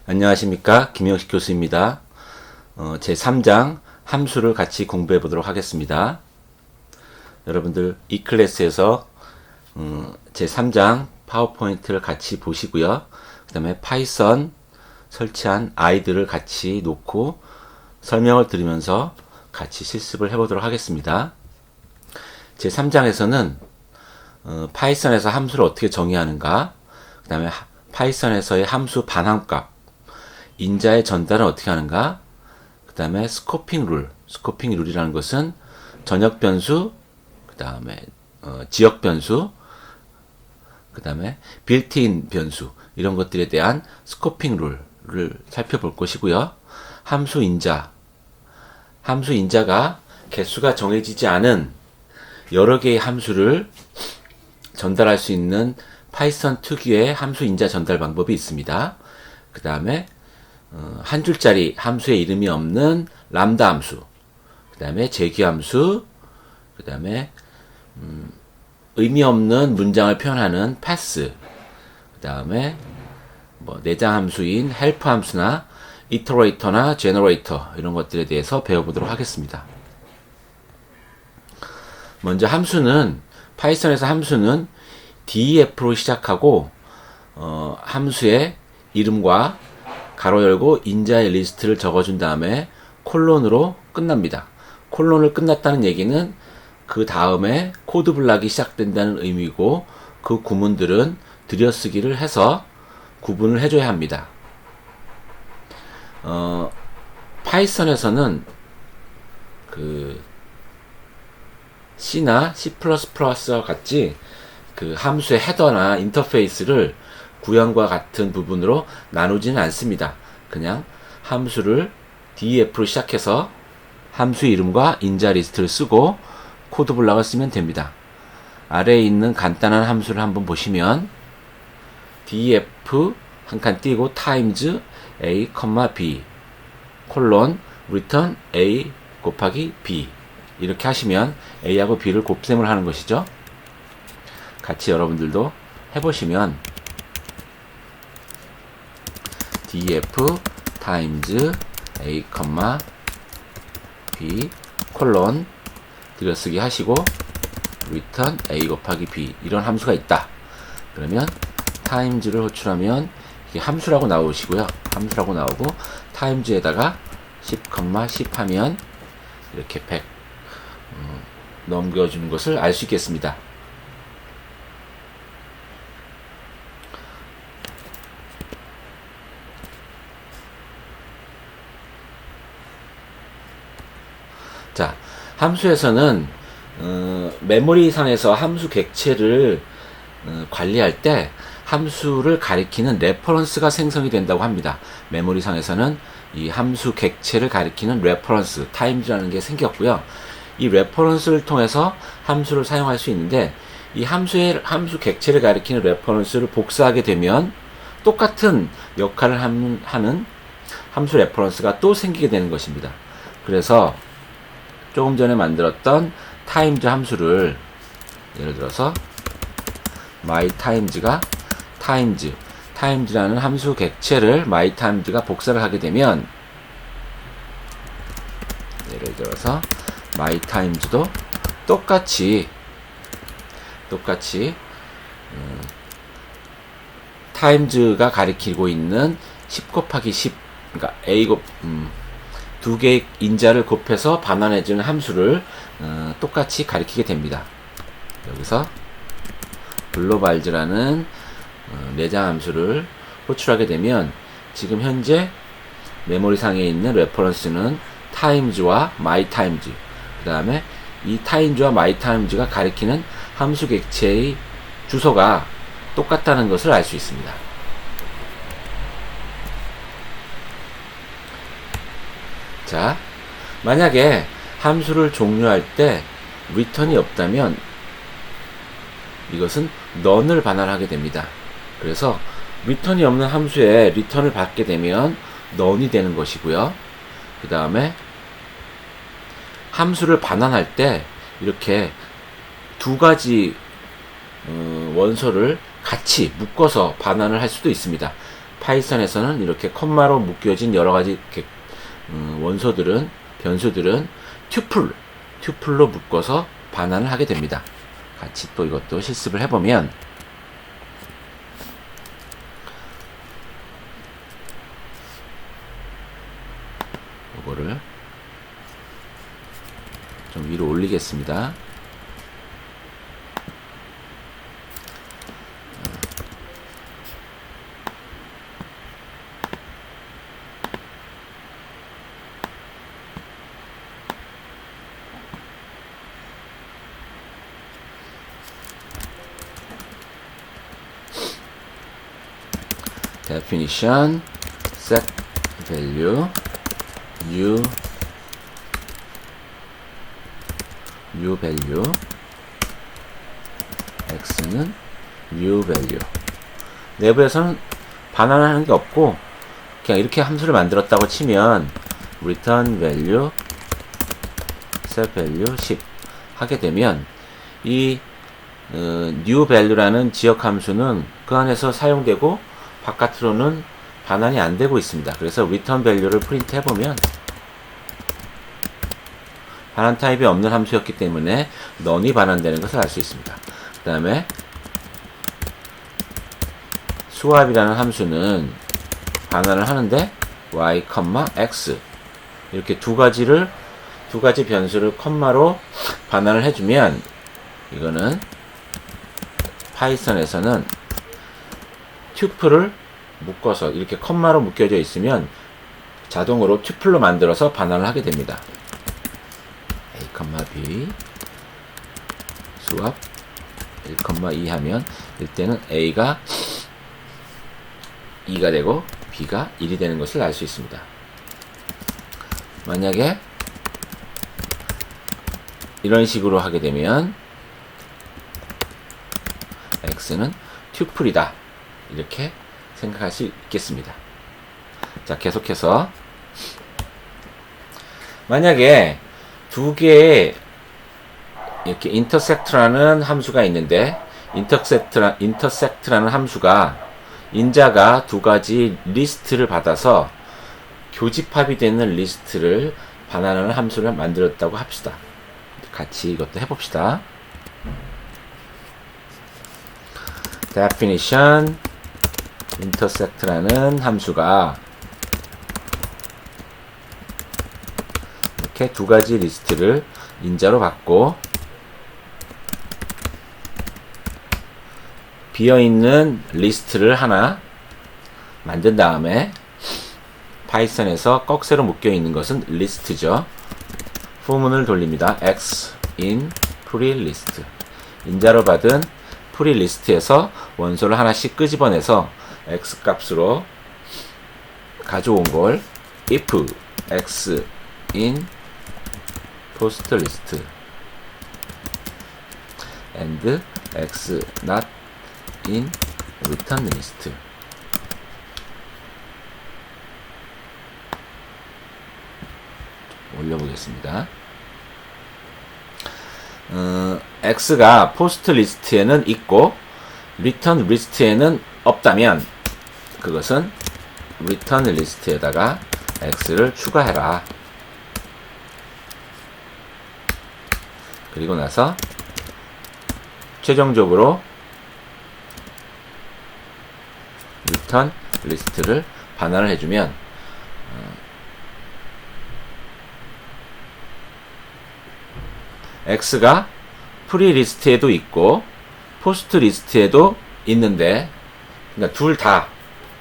안녕하십니까, 김영식 교수입니다. 제 3장 함수를 같이 공부해 보도록 하겠습니다. 여러분들 이 클래스에서 제 3장 파워포인트를 같이 보시고요. 그 다음에 파이썬 설치한 아이들을 같이 놓고 설명을 드리면서 같이 실습을 해 보도록 하겠습니다. 제 3장에서는 파이썬에서 함수를 어떻게 정의하는가, 그 다음에 파이썬에서의 함수 반환값, 인자의 전달은 어떻게 하는가, 그 다음에 스코핑 룰이라는 것은 전역 변수, 그 다음에 지역 변수, 그 다음에 빌트인 변수, 이런 것들에 대한 스코핑 룰을 살펴볼 것이고요. 함수 인자가 개수가 정해지지 않은 여러 개의 함수를 전달할 수 있는 파이썬 특유의 함수 인자 전달 방법이 있습니다. 그 다음에 한 줄짜리 함수의 이름이 없는 람다 함수, 그 다음에 재규 함수, 그 다음에 의미 없는 문장을 표현하는 패스, 그 다음에 내장 함수인 헬프 함수나 이터레이터나 제너레이터, 이런 것들에 대해서 배워보도록 하겠습니다. 먼저 파이썬에서 함수는 def로 시작하고 함수의 이름과 가로 열고 인자의 리스트를 적어준 다음에 콜론으로 끝납니다. 콜론을 끝났다는 얘기는 그 다음에 코드 블락이 시작된다는 의미고, 그 구문들은 들여쓰기를 해서 구분을 해줘야 합니다. 파이썬에서는 C나 C++와 같이 함수의 헤더나 인터페이스를 구형과 같은 부분으로 나누지는 않습니다. 그냥 함수를 def로 시작해서 함수 이름과 인자 리스트를 쓰고 코드 블락을 쓰면 됩니다. 아래에 있는 간단한 함수를 한번 보시면 def 한 칸 띄고 times a, b 콜론 return a 곱하기 b, 이렇게 하시면 a하고 b를 곱셈을 하는 것이죠. 같이 여러분들도 해보시면 def times a, b 콜론 들여쓰기 하시고 return a 곱하기 b, 이런 함수가 있다. 그러면 times를 호출하면 이게 함수라고 나오시고요. 함수라고 나오고 times에다가 10, 10 하면 이렇게 100 넘겨주는 것을 알 수 있겠습니다. 자, 함수에서는 메모리 상에서 함수 객체를 관리할 때 함수를 가리키는 레퍼런스가 생성이 된다고 합니다. 메모리 상에서는 이 함수 객체를 가리키는 레퍼런스, times라는 게 생겼고요. 이 레퍼런스를 통해서 함수를 사용할 수 있는데, 이 함수 객체를 가리키는 레퍼런스를 복사하게 되면 똑같은 역할을 하는 함수 레퍼런스가 또 생기게 되는 것입니다. 그래서 조금 전에 만들었던 times 함수를 예를 들어서 mytimes가 times라는 함수 객체를 mytimes가 복사를 하게 되면, 예를 들어서 mytimes도 똑같이 times가 가리키고 있는 10 곱하기 10, 그러니까 두 개의 인자를 곱해서 반환해주는 함수를 똑같이 가리키게 됩니다. 여기서 globals라는 내장 함수를 호출하게 되면 지금 현재 메모리 상에 있는 레퍼런스는 times와 mytimes, 그 다음에 이 times와 mytimes가 가리키는 함수 객체의 주소가 똑같다는 것을 알 수 있습니다. 자, 만약에 함수를 종료할 때 return이 없다면 이것은 none을 반환하게 됩니다. 그래서 return이 없는 함수에 return을 받게 되면 none이 되는 것이고요. 그 다음에 함수를 반환할 때 이렇게 두 가지 원소를 같이 묶어서 반환을 할 수도 있습니다. 파이썬에서는 이렇게 컴마로 묶여진 여러 가지 원소들은, 변수들은 튜플로 묶어서 반환을 하게 됩니다. 같이 또 이것도 실습을 해보면, 이거를 좀 위로 올리겠습니다. definition set value u value x는 u value. 내부에서는 반환하는 게 없고 그냥 이렇게 함수를 만들었다고 치면 return value set value 10 하게 되면 이 new value라는 지역 함수는 그 안에서 사용되고 바깥으로는 반환이 안 되고 있습니다. 그래서 return value를 프린트 해보면 반환 타입이 없는 함수였기 때문에 none이 반환되는 것을 알 수 있습니다. 그 다음에 swap이라는 함수는 반환을 하는데 y, x 이렇게 두 가지 변수를 컴마로 반환을 해주면 이거는 파이썬에서는 튜플을 묶어서 이렇게 컴마로 묶여져 있으면 자동으로 튜플로 만들어서 반환을 하게 됩니다. a, b swap 1, 2 하면 이때는 a가 2가 되고 b가 1이 되는 것을 알 수 있습니다. 만약에 이런 식으로 하게 되면 x는 튜플이다 이렇게 생각할 수 있겠습니다. 자, 계속해서 만약에 두 개의 이렇게 intersect라는 함수가 있는데 intersect라는 함수가 인자가 두 가지 리스트를 받아서 교집합이 되는 리스트를 반환하는 함수를 만들었다고 합시다. 같이 이것도 해봅시다. definition intersect라는 함수가 이렇게 두 가지 리스트를 인자로 받고 비어있는 리스트를 하나 만든 다음에 파이썬에서 꺽쇠로 묶여있는 것은 리스트죠. 후문을 돌립니다. x in preList 인자로 받은 프리리스트에서 원소를 하나씩 끄집어내서 x 값으로 가져온 걸 if x in postList and x not in returnList 올려보겠습니다. x가 포스트 리스트에는 있고 리턴 리스트에는 없다면 그것은 리턴 리스트에다가 x를 추가해라. 그리고 나서 최종적으로 리턴 리스트를 반환을 해주면 x가 프리 리스트에도 있고 포스트 리스트에도 있는데 그러니까 둘 다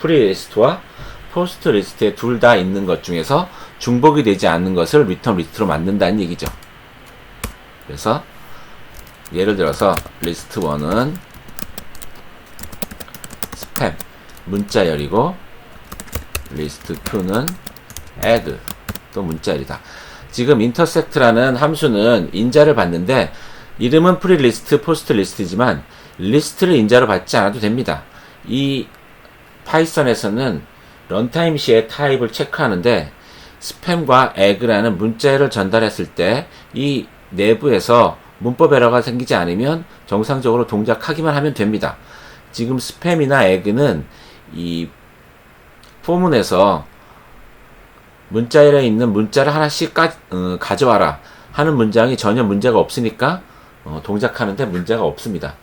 프리 리스트와 포스트 리스트에 둘 다 있는 것 중에서 중복이 되지 않는 것을 리턴 리스트로 만든다는 얘기죠. 그래서 예를 들어서 리스트 1은 스팸 문자열이고 리스트 2는 add 또 문자열이다. 지금 intersect라는 함수는 인자를 받는데 이름은 프리리스트, 포스트리스트지만 리스트를 인자로 받지 않아도 됩니다. 이 파이썬에서는 런타임 시에 타입을 체크하는데 스팸과 egg라는 문자열을 전달했을 때 이 내부에서 문법 에러가 생기지 않으면 정상적으로 동작하기만 하면 됩니다. 지금 스팸이나 egg는 이 포문에서 문자열에 있는 문자를 하나씩 가져와라 하는 문장이 전혀 문제가 없으니까 동작하는데 문제가 없습니다.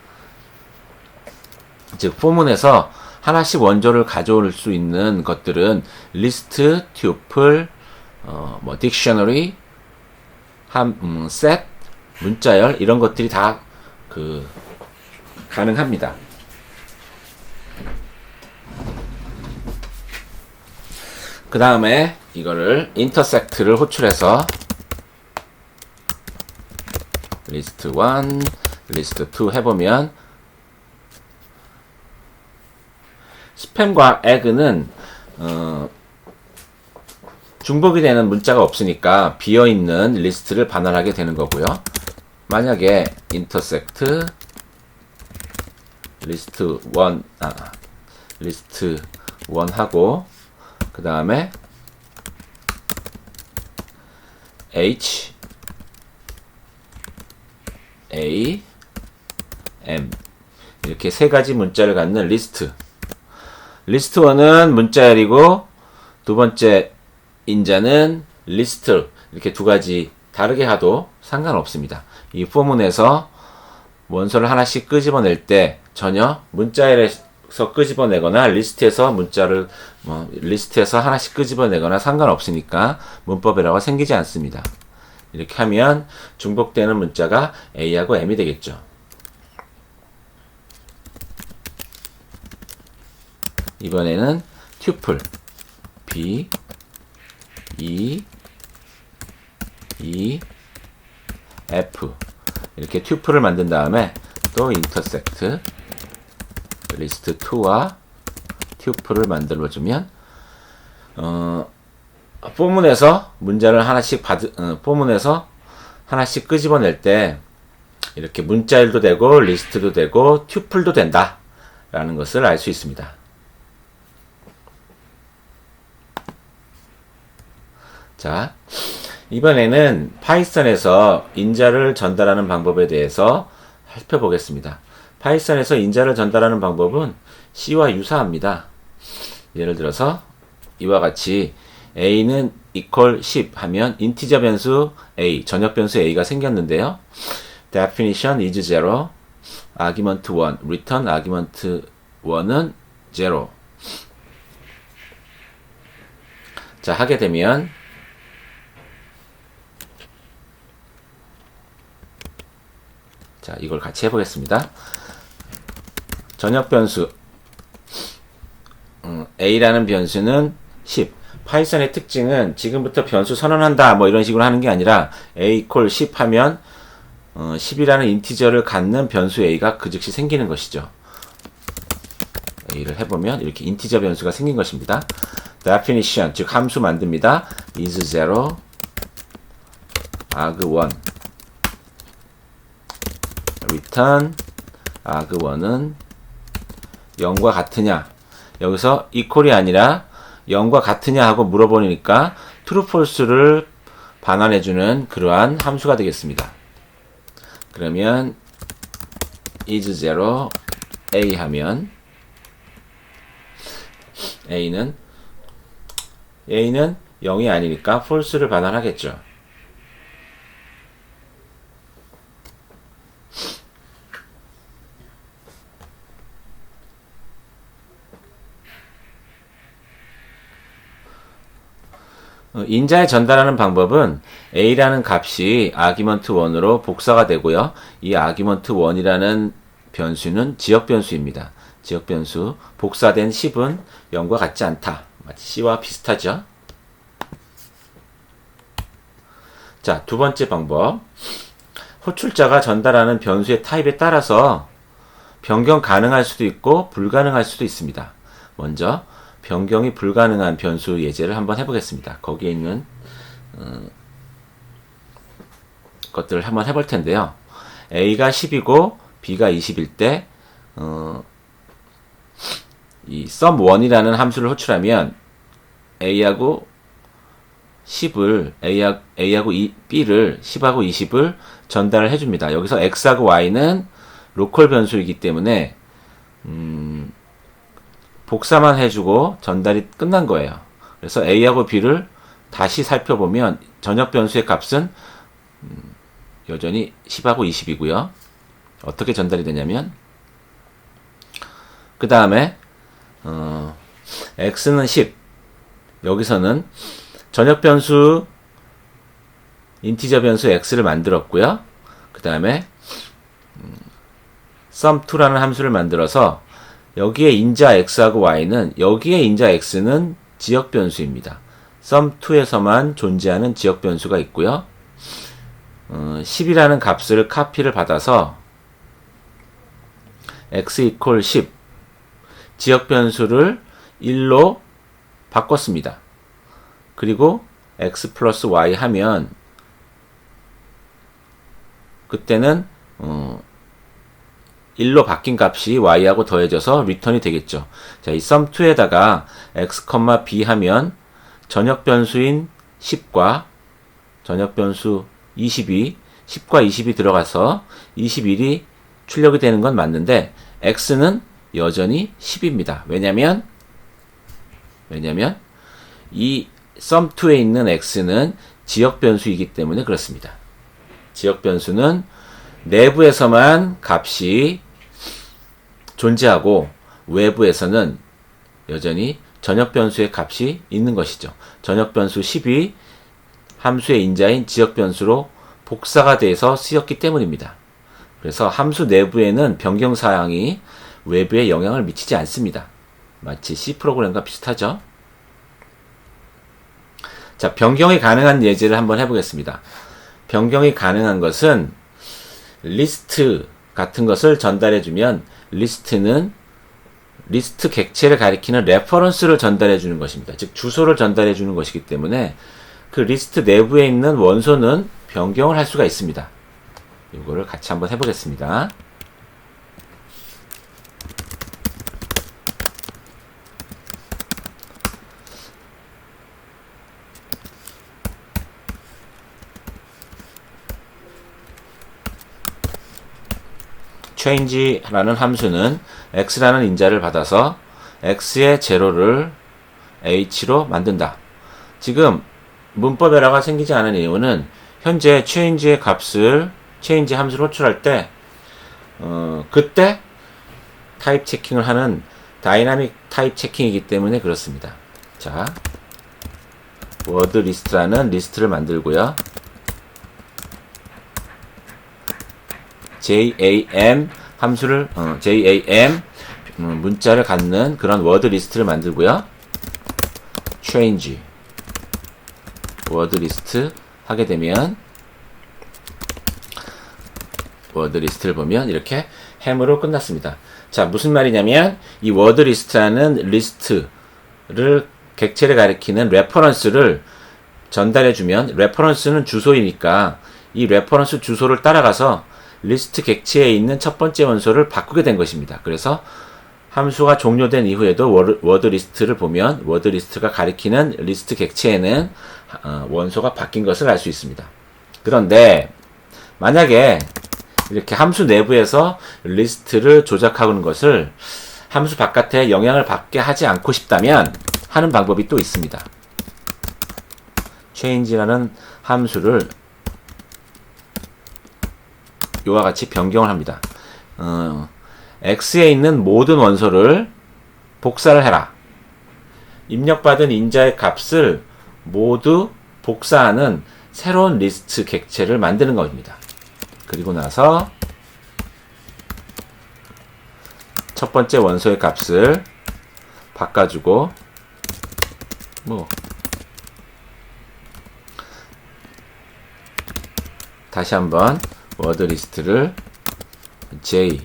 즉 포문에서 하나씩 원조를 가져올 수 있는 것들은 리스트, 튜플, 딕셔너리, 셋, 문자열 이런 것들이 다 가능합니다. 그 다음에 이거를 intersect를 호출해서 리스트 1, 리스트 2 해보면 스팸과 에그는 중복이 되는 문자가 없으니까 비어있는 리스트를 반환하게 되는 거고요. 만약에 intersect 리스트 1 하고 그 다음에 H A M 이렇게 세 가지 문자를 갖는 리스트 1은 문자열이고 두 번째 인자는 리스트 이렇게 두 가지 다르게 하도 상관없습니다. 이 포문에서 원소를 하나씩 끄집어낼 때 전혀 문자열에서 끄집어내거나 리스트에서 리스트에서 하나씩 끄집어내거나 상관없으니까 문법에라고 생기지 않습니다. 이렇게 하면 중복되는 문자가 A하고 M이 되겠죠. 이번에는 튜플 B, E, E, F 이렇게 튜플을 만든 다음에 또 intersect 리스트 2와 튜플을 만들어주면 포문에서 문자를 하나씩 포문에서 하나씩 끄집어낼 때 이렇게 문자열도 되고 리스트도 되고 튜플도 된다 라는 것을 알 수 있습니다. 자, 이번에는 파이썬에서 인자를 전달하는 방법에 대해서 살펴보겠습니다. 파이썬에서 인자를 전달하는 방법은 C와 유사합니다. 예를 들어서 이와 같이 A는 equal 10 하면 인티저 변수 A, 전역 변수 A가 생겼는데요. definition is 0, argument 1, return argument 1은 0. 자, 하게 되면 자, 이걸 같이 해보겠습니다. 전역 변수 A라는 변수는 10. 파이썬의 특징은 지금부터 변수 선언한다 뭐 이런 식으로 하는 게 아니라 A equal 10 하면 10이라는 인티저를 갖는 변수 A가 그 즉시 생기는 것이죠. A를 해보면 이렇게 인티저 변수가 생긴 것입니다. definition 즉 함수 만듭니다. is 0 arg1 return arg1은 0과 같으냐 여기서 equal이 아니라 0과 같으냐 하고 물어보니까 true, false를 반환해주는 그러한 함수가 되겠습니다. 그러면 is 0 a 하면 A는 0이 아니니까 false를 반환하겠죠. 인자에 전달하는 방법은 A라는 값이 argument 1으로 복사가 되고요. 이 argument 1이라는 변수는 지역 변수입니다. 지역 변수 복사된 10은 0과 같지 않다. 마치 C와 비슷하죠. 자, 두 번째 방법. 호출자가 전달하는 변수의 타입에 따라서 변경 가능할 수도 있고 불가능할 수도 있습니다. 먼저 변경이 불가능한 변수 예제를 한번 해보겠습니다. 거기에 있는 것들을 한번 해볼 텐데요. A가 10이고 B가 20일 때 이 sum1이라는 함수를 호출하면 A하고 10을 A하고 B를 10하고 20을 전달을 해줍니다. 여기서 X하고 Y는 로컬 변수이기 때문에 복사만 해주고 전달이 끝난 거예요. 그래서 A하고 B를 다시 살펴보면 전역 변수의 값은 여전히 10하고 20이고요. 어떻게 전달이 되냐면 그 다음에 x는 10, 여기서는 전역 변수 인티저 변수 x를 만들었고요. 그 다음에 sum2라는 함수를 만들어서 여기에 인자 x하고 y는, 여기에 인자 x는 지역 변수입니다. sum2에서만 존재하는 지역 변수가 있고요. 10이라는 값을 카피를 받아서 x equal 10, 지역 변수를 1로 바꿨습니다. 그리고 x 플러스 y 하면 그때는 1로 바뀐 값이 y하고 더해져서 리턴이 되겠죠. 자, 이 sum2에다가 x, b 하면 전역 변수인 10과 전역 변수 20이 10과 20이 들어가서 21이 출력이 되는 건 맞는데 x는 여전히 10입니다. 왜냐면 이 sum2에 있는 x는 지역 변수이기 때문에 그렇습니다. 지역 변수는 내부에서만 값이 존재하고 외부에서는 여전히 전역 변수의 값이 있는 것이죠. 전역 변수 10이 함수의 인자인 지역 변수로 복사가 돼서 쓰였기 때문입니다. 그래서 함수 내부에는 변경 사항이 외부에 영향을 미치지 않습니다. 마치 C 프로그램과 비슷하죠. 자, 변경이 가능한 예제를 한번 해보겠습니다. 변경이 가능한 것은 리스트 같은 것을 전달해주면 리스트는 리스트 객체를 가리키는 레퍼런스를 전달해주는 것입니다. 즉 주소를 전달해주는 것이기 때문에 그 리스트 내부에 있는 원소는 변경을 할 수가 있습니다. 이거를 같이 한번 해보겠습니다. change라는 함수는 x라는 인자를 받아서 x의 제로를 h로 만든다. 지금 문법 에러가 생기지 않은 이유는 현재 change의 값을 change 함수를 호출할 때 그때 타입 체킹을 하는 다이나믹 타입 체킹이기 때문에 그렇습니다. 자, word list라는 리스트를 만들고요. jam 함수를 jam 문자를 갖는 그런 word 리스트를 만들고요. change word 리스트 하게 되면 word 리스트를 보면 이렇게 ham으로 끝났습니다. 자, 무슨 말이냐면 이 word 리스트라는 리스트를 객체를 가리키는 레퍼런스를 전달해주면 레퍼런스는 주소이니까 이 레퍼런스 주소를 따라가서 리스트 객체에 있는 첫 번째 원소를 바꾸게 된 것입니다. 그래서 함수가 종료된 이후에도 word 리스트를 보면 word 리스트가 가리키는 리스트 객체에는 원소가 바뀐 것을 알 수 있습니다. 그런데 만약에 이렇게 함수 내부에서 리스트를 조작하는 것을 함수 바깥에 영향을 받게 하지 않고 싶다면 하는 방법이 또 있습니다. change라는 함수를 이와 같이 변경을 합니다. x에 있는 모든 원소를 복사를 해라. 입력받은 인자의 값을 모두 복사하는 새로운 리스트 객체를 만드는 겁니다. 그리고 나서 첫 번째 원소의 값을 바꿔주고 다시 한번 word 리스트를 j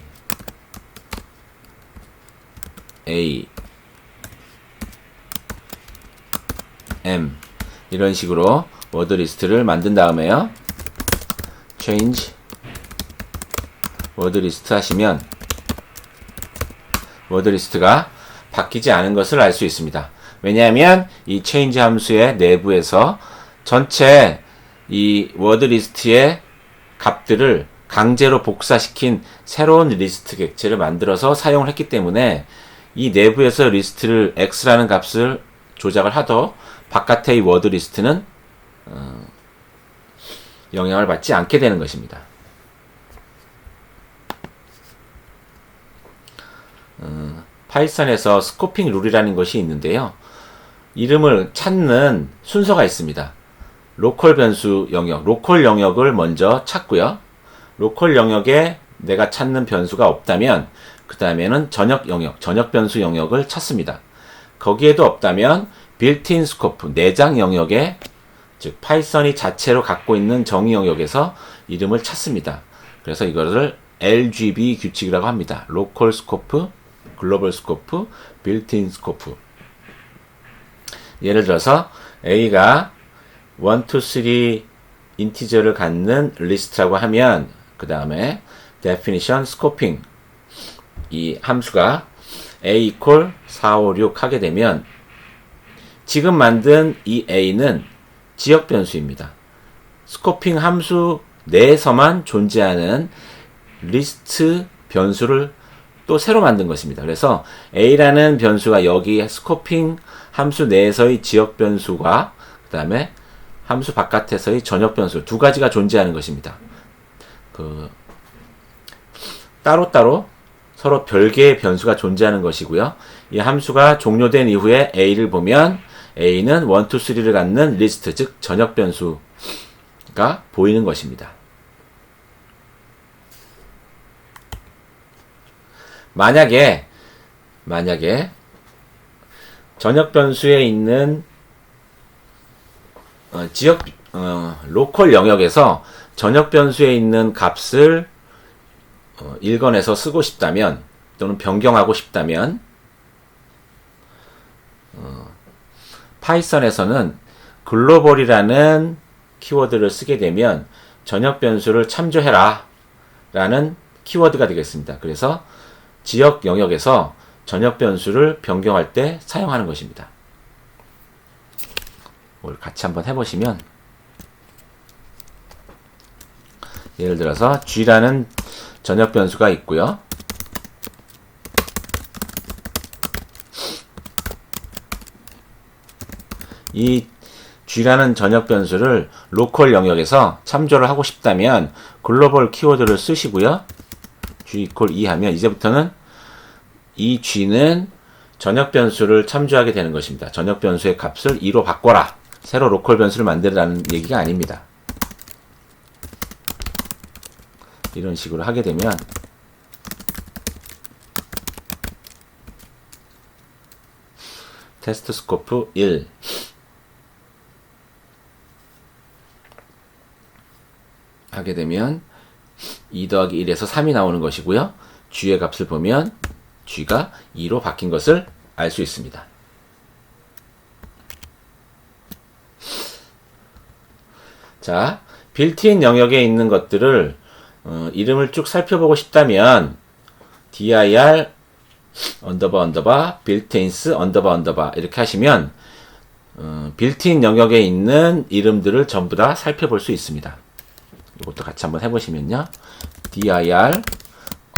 a m 이런 식으로 word 리스트를 만든 다음에요. change word 리스트 하시면 word 리스트가 바뀌지 않은 것을 알 수 있습니다. 왜냐하면 이 change 함수의 내부에서 전체 이 word 리스트의 값들을 강제로 복사시킨 새로운 리스트 객체를 만들어서 사용을 했기 때문에 이 내부에서 리스트를 x라는 값을 조작을 하도 바깥의 워드 리스트는 영향을 받지 않게 되는 것입니다. 파이썬에서 스코핑 룰이라는 것이 있는데요. 이름을 찾는 순서가 있습니다. 로컬 변수 영역, 로컬 영역을 먼저 찾고요. 로컬 영역에 내가 찾는 변수가 없다면 그 다음에는 전역 영역, 전역 변수 영역을 찾습니다. 거기에도 없다면 빌트인 스코프, 내장 영역에, 즉 파이썬이 자체로 갖고 있는 정의 영역에서 이름을 찾습니다. 그래서 이거를 LGB 규칙이라고 합니다. 로컬 스코프, 글로벌 스코프, 빌트인 스코프. 예를 들어서 A가 1, 2, 3 인티저를 갖는 리스트라고 하면 그 다음에 definition scoping 이 함수가 A equal 4, 5, 6 하게 되면 지금 만든 이 A는 지역 변수입니다. 스코핑 함수 내에서만 존재하는 리스트 변수를 또 새로 만든 것입니다. 그래서 A라는 변수가 여기 스코핑 함수 내에서의 지역 변수가 그 다음에 함수 바깥에서의 전역 변수 두 가지가 존재하는 것입니다. 따로따로 서로 별개의 변수가 존재하는 것이고요. 이 함수가 종료된 이후에 A를 보면 A는 1, 2, 3를 갖는 리스트, 즉 전역 변수가 보이는 것입니다. 만약에 전역 변수에 있는 로컬 영역에서 전역 변수에 있는 값을 읽어내서 쓰고 싶다면 또는 변경하고 싶다면 파이썬에서는 글로벌이라는 키워드를 쓰게 되면 전역 변수를 참조해라 라는 키워드가 되겠습니다. 그래서 지역 영역에서 전역 변수를 변경할 때 사용하는 것입니다. 뭘 같이 한번 해보시면 예를 들어서 G라는 전역 변수가 있고요. 이 G라는 전역 변수를 로컬 영역에서 참조를 하고 싶다면 글로벌 키워드를 쓰시고요. G equal 2 하면 이제부터는 이 G는 전역 변수를 참조하게 되는 것입니다. 전역 변수의 값을 2로 바꿔라. 새로 로컬 변수를 만들라는 얘기가 아닙니다. 이런 식으로 하게 되면 테스트 스코프 1 하게 되면 2 더하기 1에서 3이 나오는 것이고요. G의 값을 보면 G가 2로 바뀐 것을 알 수 있습니다. 자, 빌트인 영역에 있는 것들을 이름을 쭉 살펴보고 싶다면 dir 언더바 빌트인스 언더바 이렇게 하시면 빌트인 영역에 있는 이름들을 전부 다 살펴볼 수 있습니다. 이것도 같이 한번 해보시면요. dir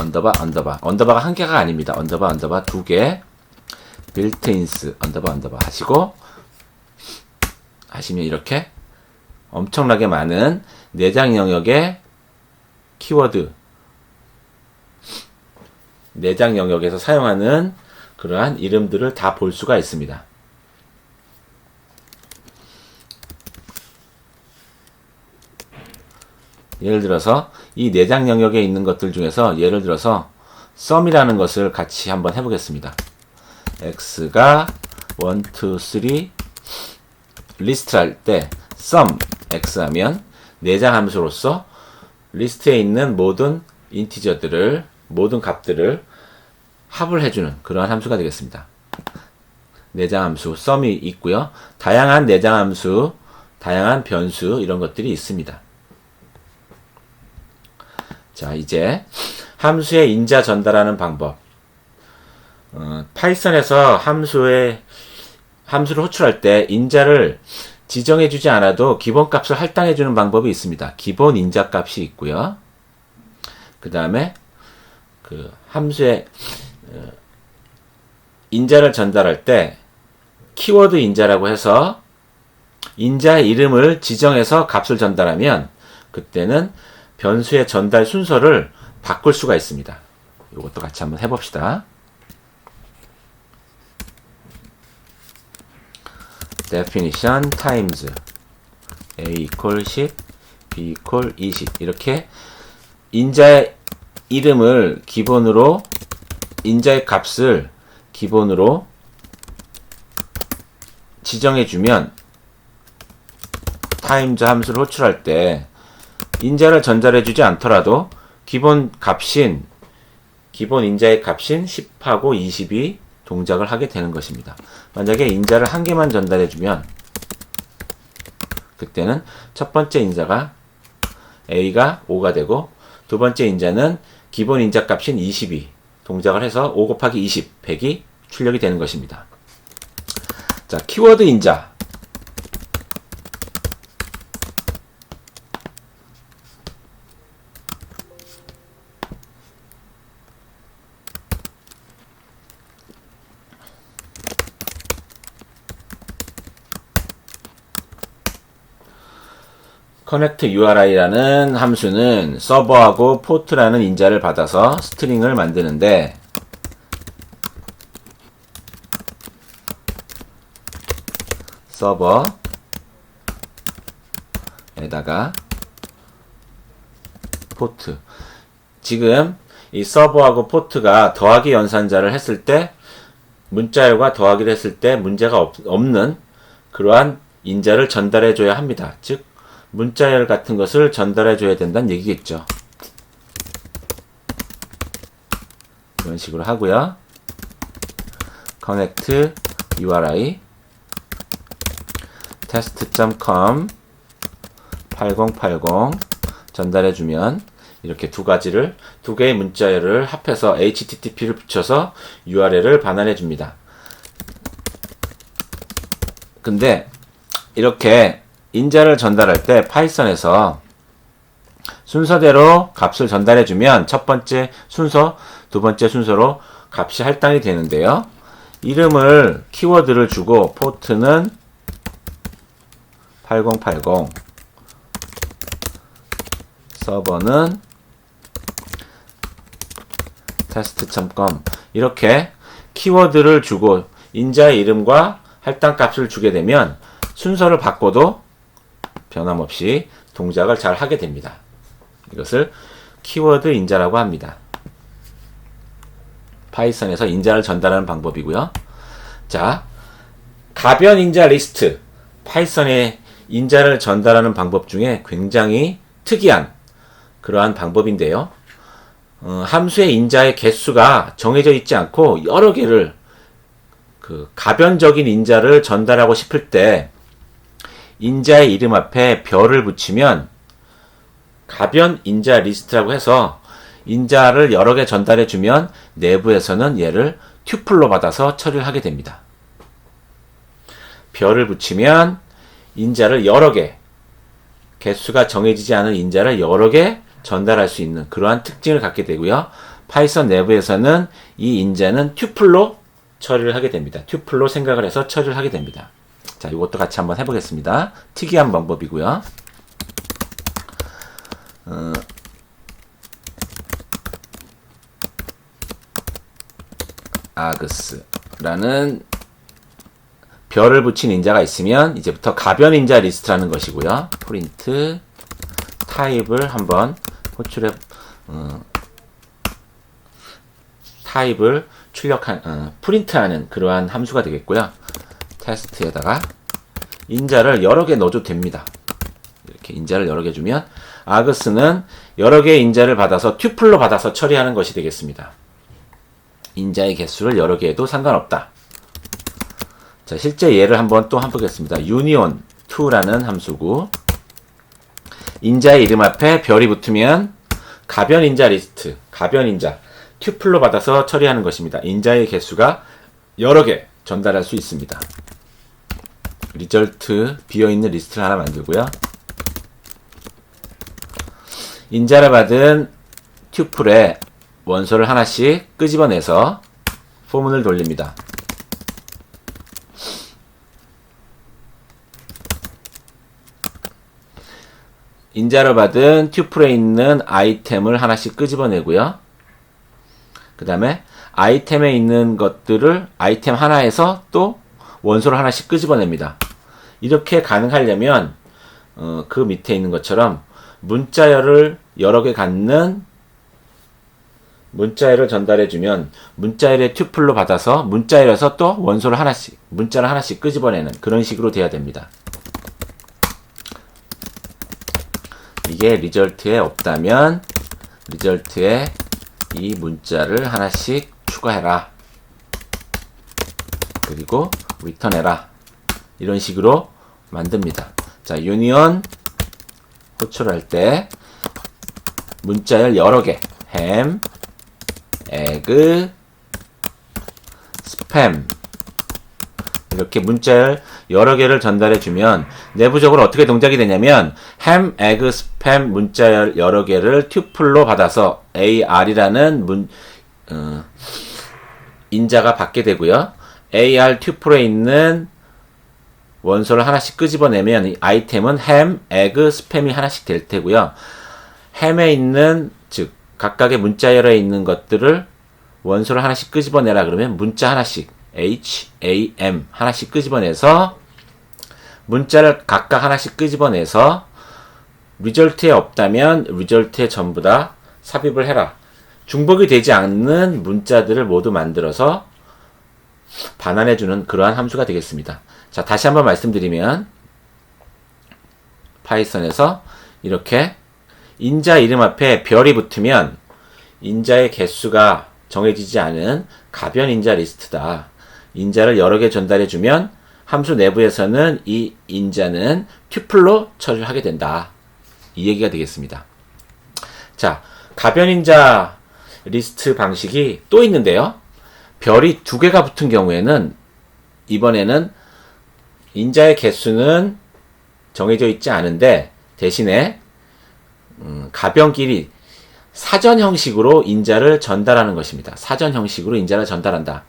언더바가 한 개가 아닙니다. 언더바 두 개, 빌트인스 언더바 하시고 하시면 이렇게 엄청나게 많은 내장 영역의 키워드, 내장 영역에서 사용하는 그러한 이름들을 다 볼 수가 있습니다. 예를 들어서 이 내장 영역에 있는 것들 중에서 예를 들어서 sum이라는 것을 같이 한번 해보겠습니다. x가 1, 2, 3 리스트 할 때 sum x 하면 내장 함수로서 리스트에 있는 모든 인티저들을, 모든 값들을 합을 해주는 그러한 함수가 되겠습니다. 내장 함수 sum이 있고요. 다양한 내장 함수, 다양한 변수 이런 것들이 있습니다. 자, 이제 함수의 인자 전달하는 방법. 파이썬에서 함수를 호출할 때 인자를 지정해주지 않아도 기본값을 할당해주는 방법이 있습니다. 기본 인자값이 있고요. 그 다음에 그 함수의 인자를 전달할 때 키워드 인자라고 해서 인자의 이름을 지정해서 값을 전달하면 그때는 변수의 전달 순서를 바꿀 수가 있습니다. 이것도 같이 한번 해봅시다. definition times a equal 10, b equal 20 이렇게 인자의 이름을 기본으로 인자의 값을 기본으로 지정해주면 times 함수를 호출할 때 인자를 전달해주지 않더라도 기본 인자의 값인 10하고 20이 동작을 하게 되는 것입니다. 만약에 인자를 한 개만 전달해주면 그때는 첫 번째 인자가 a가 5가 되고 두 번째 인자는 기본 인자 값인 20이 동작을 해서 5 곱하기 20, 100이 출력이 되는 것입니다. 자, 키워드 인자. connect URI라는 함수는 서버하고 포트라는 인자를 받아서 스트링을 만드는데 서버에다가 포트 지금 이 서버하고 포트가 더하기 연산자를 했을 때 문자열과 더하기를 했을 때 문제가 없는 그러한 인자를 전달해 줘야 합니다. 즉 문자열 같은 것을 전달해 줘야 된다는 얘기겠죠. 이런 식으로 하고요. connect URI test.com 8080 전달해 주면 이렇게 두 개의 문자열을 합해서 HTTP를 붙여서 URL을 반환해 줍니다. 근데 이렇게 인자를 전달할 때 파이썬에서 순서대로 값을 전달해 주면 첫 번째 순서, 두 번째 순서로 값이 할당이 되는데요. 이름을 키워드를 주고 포트는 8080 서버는 test.com 이렇게 키워드를 주고 인자의 이름과 할당 값을 주게 되면 순서를 바꿔도 변함없이 동작을 잘 하게 됩니다. 이것을 키워드 인자라고 합니다. 파이썬에서 인자를 전달하는 방법이고요. 자, 가변 인자 리스트. 파이썬의 인자를 전달하는 방법 중에 굉장히 특이한 그러한 방법인데요. 함수의 인자의 개수가 정해져 있지 않고 여러 개를 가변적인 인자를 전달하고 싶을 때 인자의 이름 앞에 별을 붙이면 가변 인자 리스트라고 해서 인자를 여러 개 전달해 주면 내부에서는 얘를 튜플로 받아서 처리를 하게 됩니다. 별을 붙이면 인자를 여러 개, 개수가 정해지지 않은 인자를 여러 개 전달할 수 있는 그러한 특징을 갖게 되고요. 파이썬 내부에서는 이 인자는 튜플로 처리를 하게 됩니다. 튜플로 생각을 해서 처리를 하게 됩니다. 자, 이것도 같이 한번 해보겠습니다. 특이한 방법이고요. args라는 별을 붙인 인자가 있으면 이제부터 가변 인자 리스트라는 것이고요. 프린트 타입을 한번 호출해 타입을 프린트하는 그러한 함수가 되겠고요. 테스트에다가 인자를 여러 개 넣어도 됩니다. 이렇게 인자를 여러 개 주면 args는 여러 개의 인자를 받아서 튜플로 받아서 처리하는 것이 되겠습니다. 인자의 개수를 여러 개 해도 상관없다. 자, 실제 예를 한번 또 해보겠습니다. union2라는 함수고 인자의 이름 앞에 별이 붙으면 가변 인자 리스트, 가변 인자, 튜플로 받아서 처리하는 것입니다. 인자의 개수가 여러 개 전달할 수 있습니다. 리절트 비어있는 리스트를 하나 만들고요. 인자를 받은 튜플에 원소를 하나씩 끄집어내서 포문을 돌립니다. 인자를 받은 튜플에 있는 아이템을 하나씩 끄집어내고요. 그 다음에 아이템에 있는 것들을 아이템 하나에서 또 원소를 하나씩 끄집어냅니다. 이렇게 가능하려면 그 밑에 있는 것처럼 문자열을 여러 개 갖는 문자열을 전달해주면 문자열의 튜플로 받아서 문자열에서 또 원소를 하나씩, 문자를 하나씩 끄집어내는 그런 식으로 돼야 됩니다. 이게 리절트에 없다면 리절트에 이 문자를 하나씩 추가해라. 그리고 리턴해라. 이런 식으로 만듭니다. 자, 유니온 호출을 할 때 문자열 여러 개, 햄, 에그, 스팸 이렇게 문자열 여러 개를 전달해 주면 내부적으로 어떻게 동작이 되냐면 햄, 에그, 스팸 문자열 여러 개를 튜플로 받아서 AR이라는 인자가 받게 되고요. AR 튜플에 있는 원소를 하나씩 끄집어내면 이 아이템은 햄, 에그, 스팸이 하나씩 될 테고요. 햄에 있는 즉 각각의 문자열에 있는 것들을 원소를 하나씩 끄집어내라 그러면 문자 하나씩 H, A, M 하나씩 끄집어내서 문자를 각각 하나씩 끄집어내서 리절트에 없다면 리절트에 전부 다 삽입을 해라. 중복이 되지 않는 문자들을 모두 만들어서 반환해주는 그러한 함수가 되겠습니다. 자, 다시 한번 말씀드리면 파이썬에서 이렇게 인자 이름 앞에 별이 붙으면 인자의 개수가 정해지지 않은 가변 인자 리스트다. 인자를 여러 개 전달해주면 함수 내부에서는 이 인자는 튜플로 처리를 하게 된다. 이 얘기가 되겠습니다. 자, 가변 인자 리스트 방식이 또 있는데요. 별이 두 개가 붙은 경우에는 이번에는 인자의 개수는 정해져 있지 않은데 대신에 가변끼리 사전 형식으로 인자를 전달하는 것입니다. 사전 형식으로 인자를 전달한다.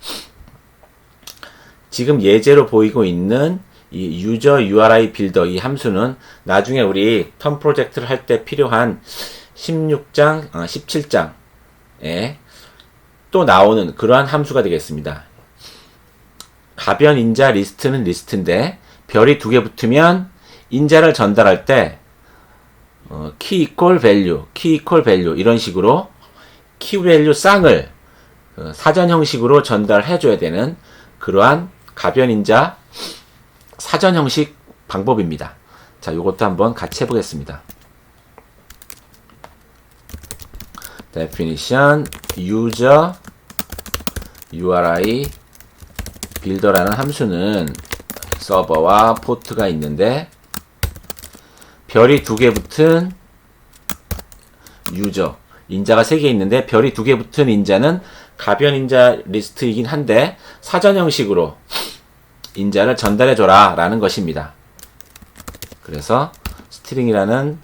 지금 예제로 보이고 있는 이 유저 URI 빌더 이 함수는 나중에 우리 턴 프로젝트를 할 때 필요한 16장, 17장에 또 나오는 그러한 함수가 되겠습니다. 가변 인자 리스트는 리스트인데 별이 두 개 붙으면 인자를 전달할 때 key equal value, key equal value 이런 식으로 key value 쌍을 사전 형식으로 전달해 줘야 되는 그러한 가변 인자 사전 형식 방법입니다. 자, 요것도 한번 같이 해보겠습니다. definition user URI builder라는 함수는 서버와 포트가 있는데 별이 두 개 붙은 유저 인자가 세 개 있는데 별이 두 개 붙은 인자는 가변 인자 리스트이긴 한데 사전 형식으로 인자를 전달해줘라 라는 것입니다. 그래서 스트링이라는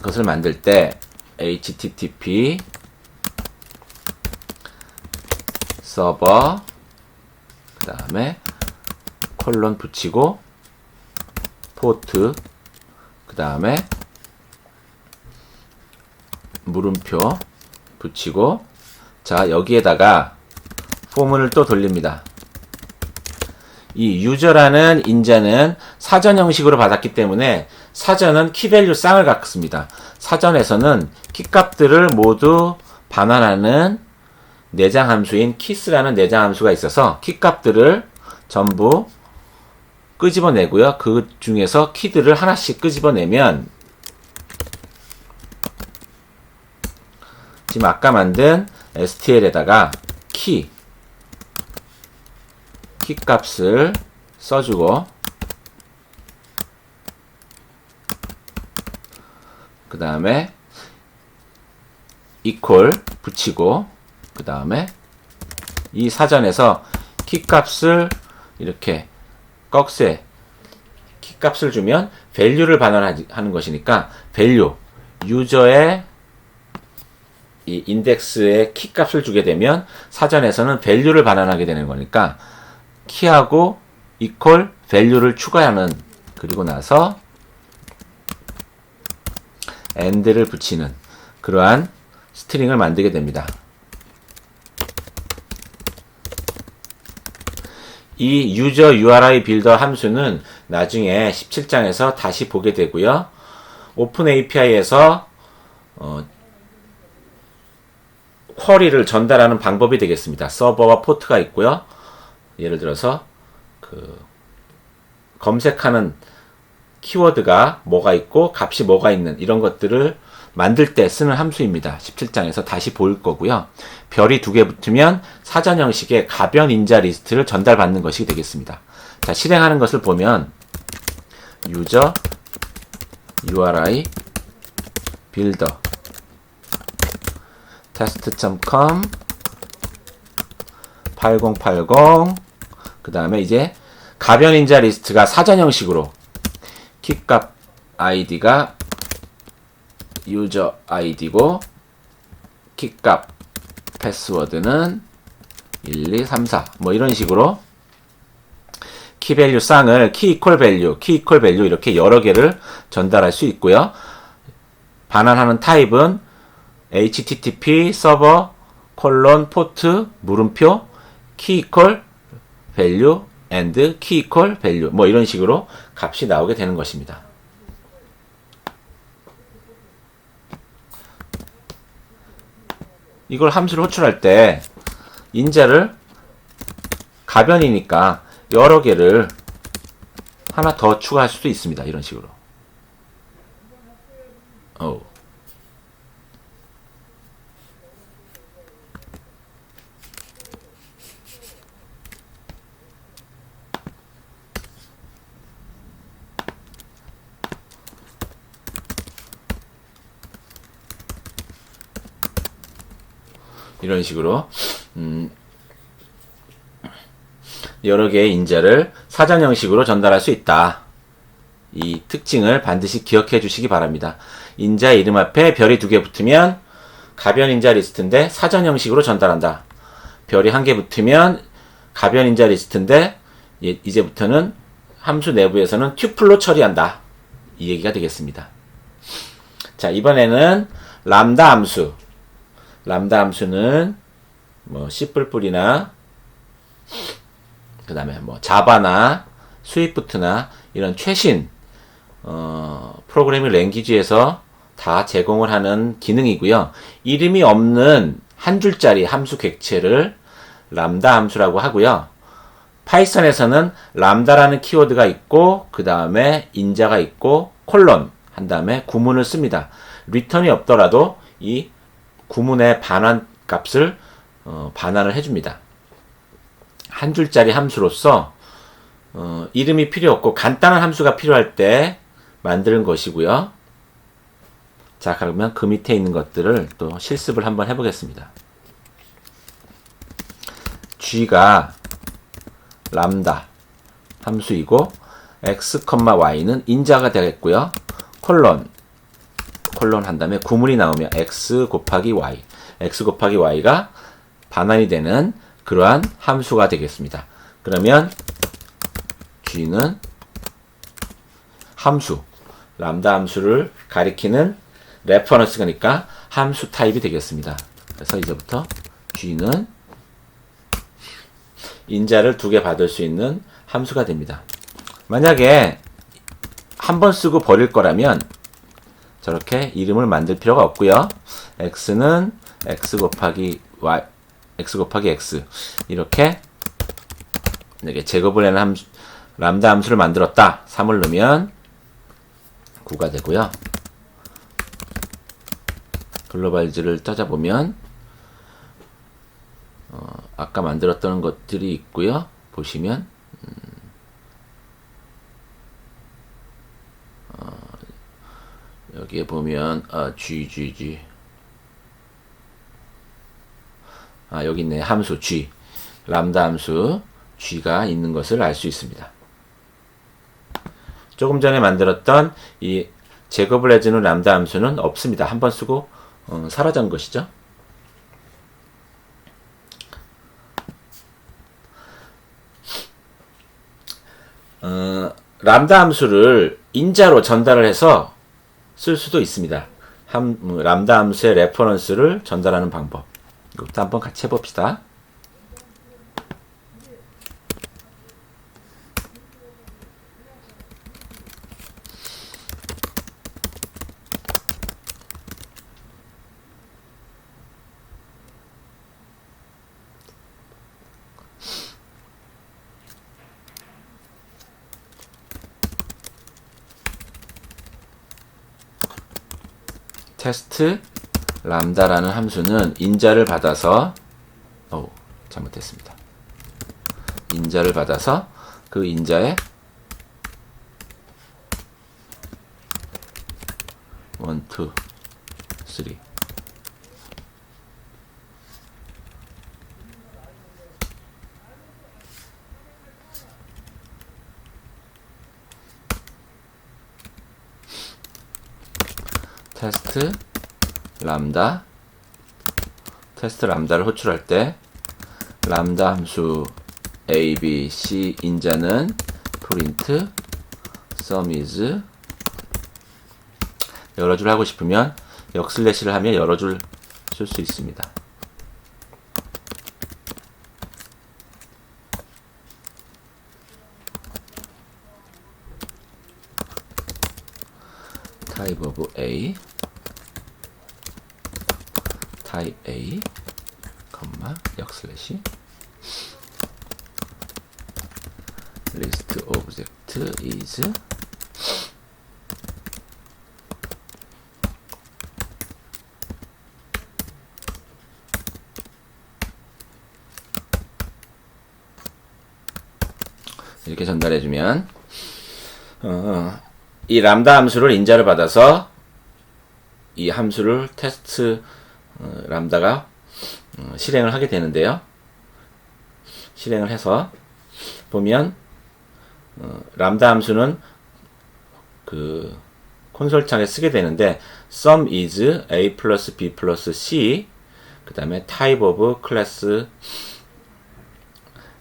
것을 만들 때 http 서버 그 다음에 콜론 붙이고 포트 그 다음에 물음표 붙이고 자 여기에다가 포문을 또 돌립니다. 이 유저라는 인자는 사전 형식으로 받았기 때문에 사전은 키밸류 쌍을 갖습니다. 사전에서는 키값들을 모두 반환하는 내장 함수인 키스라는 내장 함수가 있어서 키값들을 전부 끄집어내고요. 그 중에서 키들을 하나씩 끄집어내면 지금 아까 만든 STL에다가 키 값을 써주고 그 다음에 equal 붙이고 그 다음에 이 사전에서 키 값을 이렇게 꺽쇠 키 값을 주면 value를 반환하는 것이니까 value 유저의 이 인덱스의 키 값을 주게 되면 사전에서는 value를 반환하게 되는 거니까 키하고 equal value를 추가하는 그리고 나서 and를 붙이는 그러한 스트링을 만들게 됩니다. 이 user URI 빌더 함수는 나중에 17장에서 다시 보게 되고요. 오픈 API에서 쿼리를 전달하는 방법이 되겠습니다. 서버와 포트가 있고요. 예를 들어서 검색하는 키워드가 뭐가 있고 값이 뭐가 있는 이런 것들을 만들 때 쓰는 함수입니다. 17장에서 다시 볼 거고요. 별이 2개 붙으면 사전 형식의 가변 인자 리스트를 전달받는 것이 되겠습니다. 자, 실행하는 것을 보면 user URI builder test.com 8080 그 다음에 이제 가변 인자 리스트가 사전 형식으로 키값 id가 user id고 키값 패스워드는 1234 뭐 이런 식으로 키밸류 쌍을 키 이퀄 밸류 이렇게 여러 개를 전달할 수 있고요. 반환하는 타입은 http 서버 포트 물음표 키 이퀄 밸류 and 키 이퀄 밸류 뭐 이런 식으로 값이 나오게 되는 것입니다. 이걸 함수를 호출할 때 인자를 가변이니까 여러 개를 하나 더 추가할 수도 있습니다. 이런 식으로. 이런 식으로 여러 개의 인자를 사전 형식으로 전달할 수 있다. 이 특징을 반드시 기억해 주시기 바랍니다. 인자 이름 앞에 별이 2개 붙으면 가변 인자 리스트인데 사전 형식으로 전달한다. 별이 1개 붙으면 가변 인자 리스트인데 이제부터는 함수 내부에서는 튜플로 처리한다. 이 얘기가 되겠습니다. 자, 이번에는 람다 함수. 람다 함수는 뭐 C++이나 그 다음에 뭐 자바나 스위프트나 이런 최신 프로그래밍 랭귀지에서 다 제공을 하는 기능이고요. 이름이 없는 한 줄짜리 함수 객체를 람다 함수라고 하고요. 파이썬에서는 람다라는 키워드가 있고 그 다음에 인자가 있고 콜론 한 다음에 구문을 씁니다. 리턴이 없더라도 이 구문의 반환 값을 반환을 해줍니다. 한 줄짜리 함수로서 이름이 필요 없고 간단한 함수가 필요할 때 만드는 것이고요. 자, 그러면 그 밑에 있는 것들을 또 실습을 한번 해보겠습니다. g가 람다 함수이고 x, y는 인자가 되겠고요. 콜론 한 다음에 구문이 나오면 x 곱하기 y가 반환이 되는 그러한 함수가 되겠습니다. 그러면 g는 함수, 람다 함수를 가리키는 레퍼런스니까 함수 타입이 되겠습니다. 그래서 이제부터 g는 인자를 2개 받을 수 있는 함수가 됩니다. 만약에 한 번 쓰고 버릴 거라면 저렇게 이름을 만들 필요가 없고요. x는 x 곱하기 y, x 곱하기 x 이렇게 제곱을 하는 람다 함수를 만들었다. 3을 넣으면 9가 되고요. 글로벌즈를 찾아보면 아까 만들었던 것들이 있고요. 보시면 여기에 보면 g 여기 있네. 함수 g 람다 함수 g가 있는 것을 알 수 있습니다. 조금 전에 만들었던 이 제곱을 해주는 람다 함수는 없습니다. 한번 쓰고 사라진 것이죠. 람다 함수를 인자로 전달을 해서 쓸 수도 있습니다. 람다 함수의 레퍼런스를 전달하는 방법. 이것도 한번 같이 해봅시다. 테스트 람다라는 함수는 인자를 받아서 잘못했습니다. 인자를 받아서 그 인자에 1, 2, 3 테스트 람다를 호출할 때 람다 함수 a, b, c 인자는 print sum is 여러 줄 하고 싶으면 역슬래시를 하면 여러 줄 쓸 수 있습니다. type of a type A, 역슬래시 list object is 이렇게 전달해주면 이 람다 함수를 인자를 받아서 이 함수를 테스트 람다가 실행을 하게 되는데요. 실행을 해서 보면 람다 함수는 그 콘솔 창에 쓰게 되는데 sum is a plus b plus c 그 다음에 type of class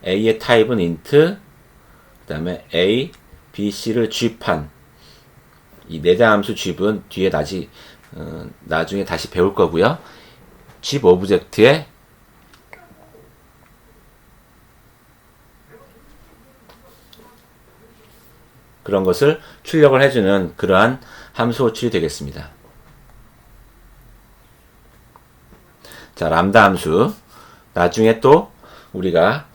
a의 타입은 int 그 다음에 a, b, c를 쥐판 이 내장 함수 쥐은 뒤에 나중에 다시 배울 거고요. 집 오브젝트에 그런 것을 출력을 해주는 그러한 함수 호출이 되겠습니다. 자, 람다 함수 나중에 또 우리가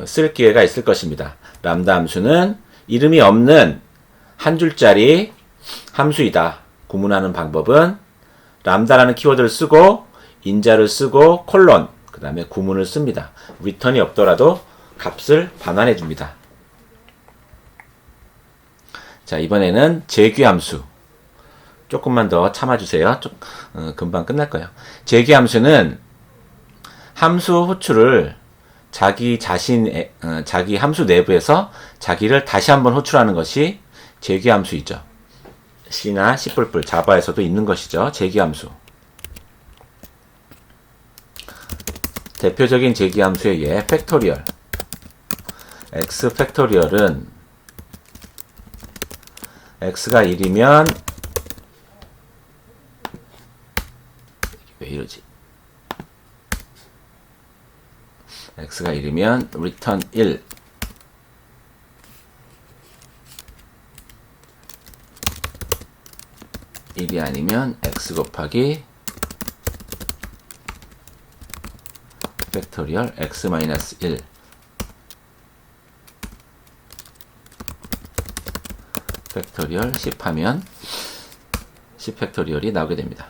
쓸 기회가 있을 것입니다. 람다 함수는 이름이 없는 한 줄짜리 함수이다. 구문하는 방법은 람다라는 키워드를 쓰고 인자를 쓰고 콜론 그 다음에 구문을 씁니다. 리턴이 없더라도 값을 반환해 줍니다. 자, 이번에는 재규함수 조금만 더 참아주세요. 금방 끝날 거예요. 재규함수는 함수 호출을 자기 함수 내부에서 자기를 다시 한번 호출하는 것이 재규함수이죠. C나 C++, 자바에서도 있는 것이죠. 재규함수. 대표적인 재규함수의 예, 팩토리얼. x 팩토리얼은 x가 1이면 왜 이러지? x가 1이면 return 1 1이 아니면 x 곱하기 팩토리얼 x-1 팩토리얼 10 하면 10 팩토리얼이 나오게 됩니다.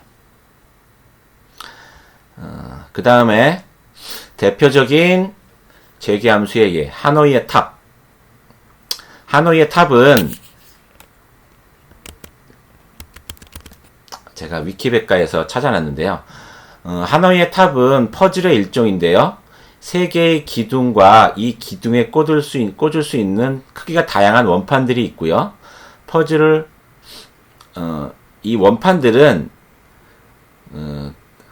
그 다음에 대표적인 재규함수의 예, 하노이의 탑. 하노이의 탑은 제가 위키백과에서 찾아놨는데요. 하노이의 탑은 퍼즐의 일종인데요. 세 개의 기둥과 이 기둥에 꽂을 수 있는 크기가 다양한 원판들이 있고요. 퍼즐을 이 원판들은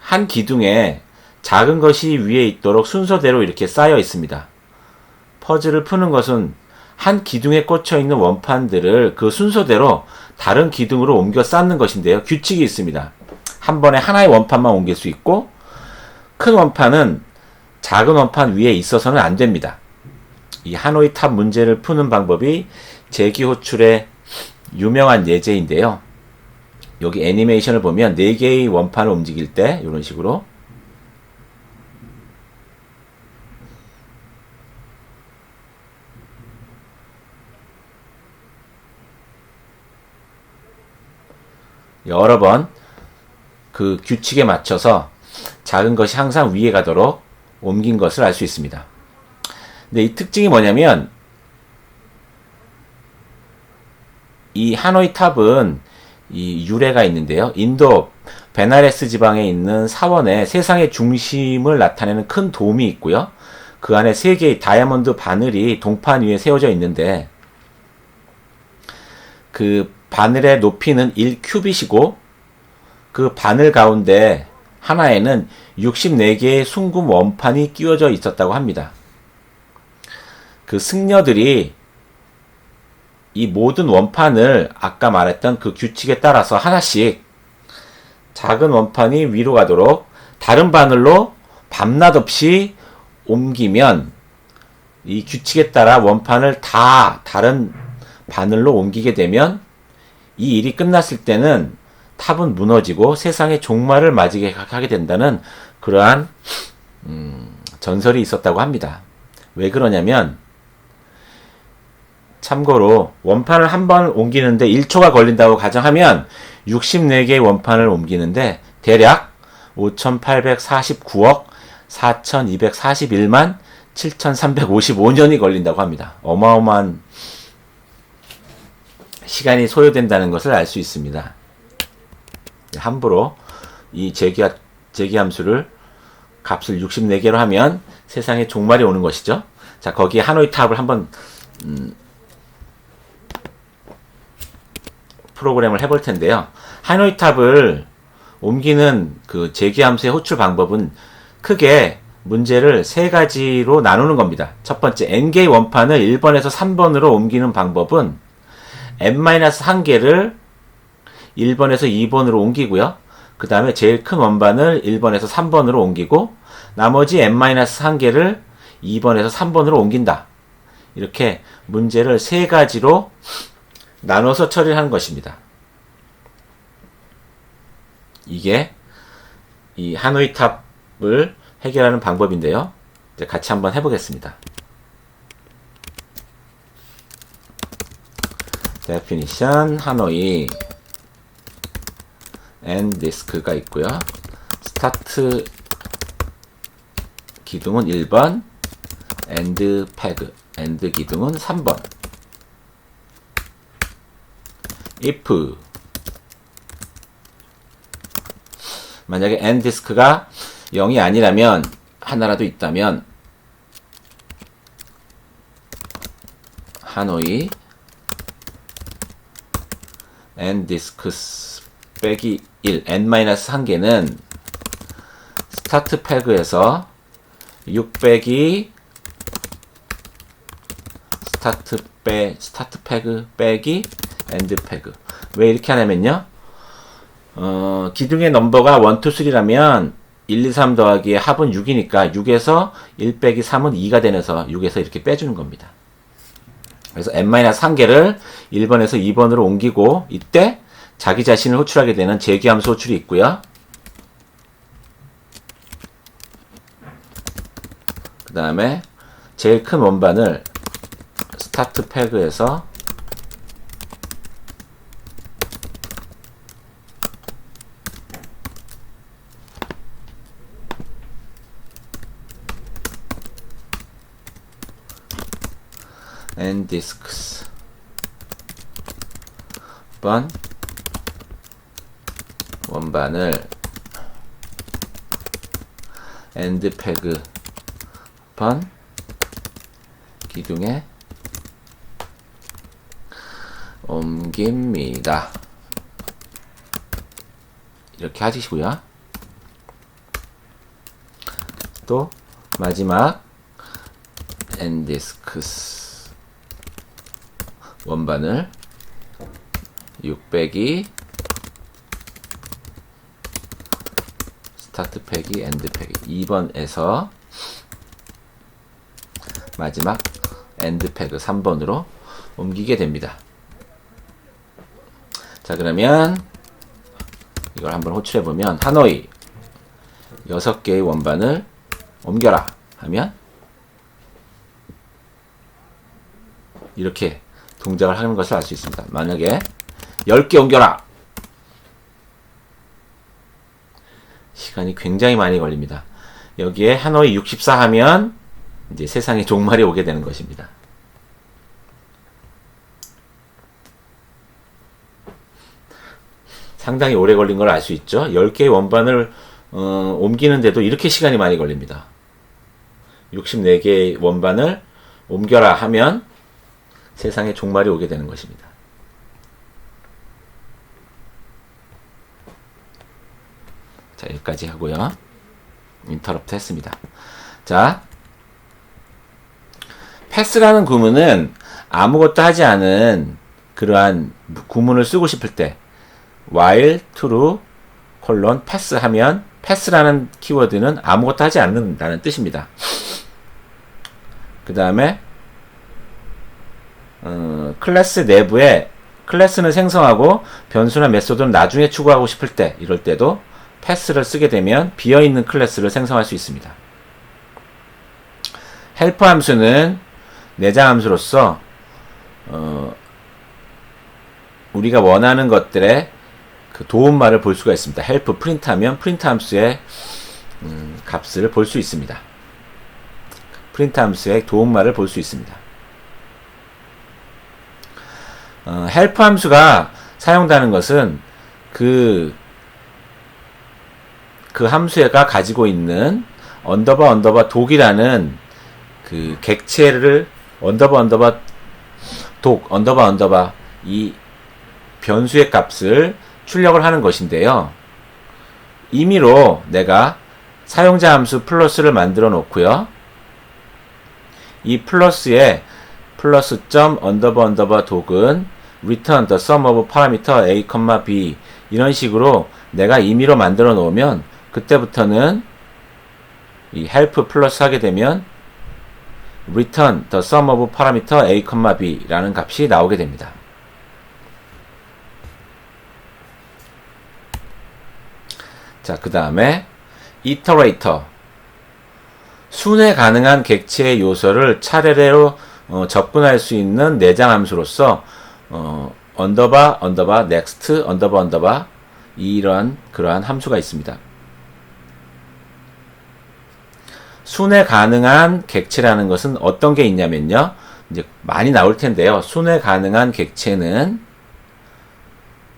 한 기둥에 작은 것이 위에 있도록 순서대로 이렇게 쌓여 있습니다. 퍼즐을 푸는 것은 한 기둥에 꽂혀 있는 원판들을 그 순서대로 다른 기둥으로 옮겨 쌓는 것인데요. 규칙이 있습니다. 한 번에 하나의 원판만 옮길 수 있고, 큰 원판은 작은 원판 위에 있어서는 안 됩니다. 이 하노이 탑 문제를 푸는 방법이 재기 호출의 유명한 예제인데요. 여기 애니메이션을 보면 4개의 원판을 움직일 때 이런 식으로 여러 번 그 규칙에 맞춰서 작은 것이 항상 위에 가도록 옮긴 것을 알 수 있습니다. 근데 이 특징이 뭐냐면 이 하노이 탑은 이 유래가 있는데요. 인도 베나레스 지방에 있는 사원에 세상의 중심을 나타내는 큰 돔이 있고요. 그 안에 3개의 다이아몬드 바늘이 동판 위에 세워져 있는데 그 바늘의 높이는 1큐빗이고 그 바늘 가운데 하나에는 64개의 숭금 원판이 끼워져 있었다고 합니다. 그 승려들이 이 모든 원판을 아까 말했던 그 규칙에 따라서 하나씩 작은 원판이 위로 가도록 다른 바늘로 밤낮 없이 옮기면 이 규칙에 따라 원판을 다 다른 바늘로 옮기게 되면 이 일이 끝났을 때는 탑은 무너지고 세상의 종말을 맞이게 하게 된다는 그러한 전설이 있었다고 합니다. 왜 그러냐면 참고로 원판을 한 번 옮기는데 1초가 걸린다고 가정하면 64개의 원판을 옮기는데 대략 5,849억 4,241만 7,355년이 걸린다고 합니다. 어마어마한 시간이 소요된다는 것을 알 수 있습니다. 함부로 이 재기함수를 값을 64개로 하면 세상에 종말이 오는 것이죠. 자, 거기에 하노이 탑을 한번 프로그램을 해볼 텐데요. 하노이 탑을 옮기는 그 재기함수의 호출 방법은 크게 문제를 3가지로 나누는 겁니다. 첫 번째, n개의 원판을 1번에서 3번으로 옮기는 방법은 n-1개를 1번에서 2번으로 옮기고요. 그 다음에 제일 큰 원반을 1번에서 3번으로 옮기고 나머지 n-1개를 2번에서 3번으로 옮긴다. 이렇게 문제를 3가지로 나눠서 처리를 하는 것입니다. 이게 이 하노이 탑을 해결하는 방법인데요. 이제 같이 한번 해보겠습니다. definition 하노이 and disk가 있고요. 스타트 기둥은 1번, end peg, end 기둥은 3번. if 만약에 end disk가 0이 아니라면 하나라도 있다면 하노이 end disks 빼기 1 n-1개는 스타트 패그에서 6 빼기 스타트 패그 빼기 엔드 패그. 왜 이렇게 하냐면요. 기둥의 넘버가 1, 2, 3라면 1, 2, 3 더하기의 합은 6이니까 6에서 1 빼기 3은 2가 되면서 6에서 이렇게 빼주는 겁니다. 그래서 n-1개를 1번에서 2번으로 옮기고 이때 자기 자신을 호출하게 되는 재기함수 호출이 있고요. 그 다음에 제일 큰 원반을 스타트 패그에서 and disks 번 원반을 엔드 패그 번 기둥에 옮깁니다. 이렇게 하시고요. 또 마지막 엔디스크스 원반을 6 빼기 스타트 패기 엔드 패기 2번에서 마지막 엔드 패그 3번으로 옮기게 됩니다. 자, 그러면 이걸 한번 호출해 보면 하노이 6개의 원반을 옮겨라 하면 이렇게 동작을 하는 것을 알 수 있습니다. 만약에 10개 옮겨라! 시간이 굉장히 많이 걸립니다. 여기에 하노이 64 하면 이제 세상에 종말이 오게 되는 것입니다. 상당히 오래 걸린 걸 알 수 있죠. 10개의 원반을 옮기는데도 이렇게 시간이 많이 걸립니다. 64개의 원반을 옮겨라 하면 세상에 종말이 오게 되는 것입니다. 자, 여기까지 하고요. 인터럽트 했습니다. 자, 패스라는 구문은 아무것도 하지 않은 그러한 구문을 쓰고 싶을 때 while true pass 하면 패스라는 키워드는 아무것도 하지 않는다는 뜻입니다. 그 다음에 클래스 내부에 클래스는 생성하고 변수나 메소드는 나중에 추구하고 싶을 때 이럴 때도 패스를 쓰게 되면 비어있는 클래스를 생성할 수 있습니다. 헬퍼 함수는 내장 함수로서 우리가 원하는 것들의 그 도움말을 볼 수가 있습니다. 헬프 프린트 하면 프린트 함수의 값을 볼 수 있습니다. 프린트 함수의 도움말을 볼 수 있습니다. 헬프 함수가 사용되는 것은 그 함수가 가지고 있는 언더바 독이라는 그 객체를 언더바 이 변수의 값을 출력을 하는 것인데요. 임의로 내가 사용자 함수 플러스를 만들어 놓고요. 이 플러스에 플러스 점 언더바 독은 return the sum of parameter a, b 이런 식으로 내가 임의로 만들어 놓으면 그때부터는 이 help 플러스 하게 되면 return the sum of parameter a, b 라는 값이 나오게 됩니다. 자, 그 다음에 iterator 순회 가능한 객체의 요소를 차례로 접근할 수 있는 내장 함수로서 언더바 next 언더바 이런 그러한 함수가 있습니다. 순회 가능한 객체라는 것은 어떤 게 있냐면요. 이제 많이 나올 텐데요. 순회 가능한 객체는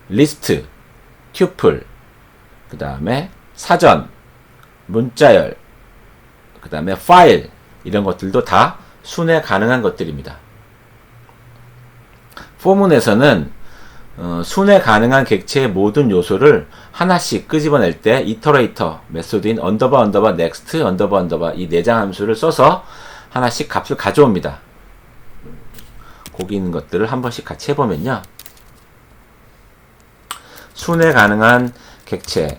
리스트, 튜플, 그 다음에 사전, 문자열, 그 다음에 파일 이런 것들도 다 순회 가능한 것들입니다. 포문에서는 순회 가능한 객체의 모든 요소를 하나씩 끄집어낼 때 이터레이터 메소드인 언더바 넥스트 언더바 이 내장 함수를 써서 하나씩 값을 가져옵니다. 거기 있는 것들을 한 번씩 같이 해보면요. 순회 가능한 객체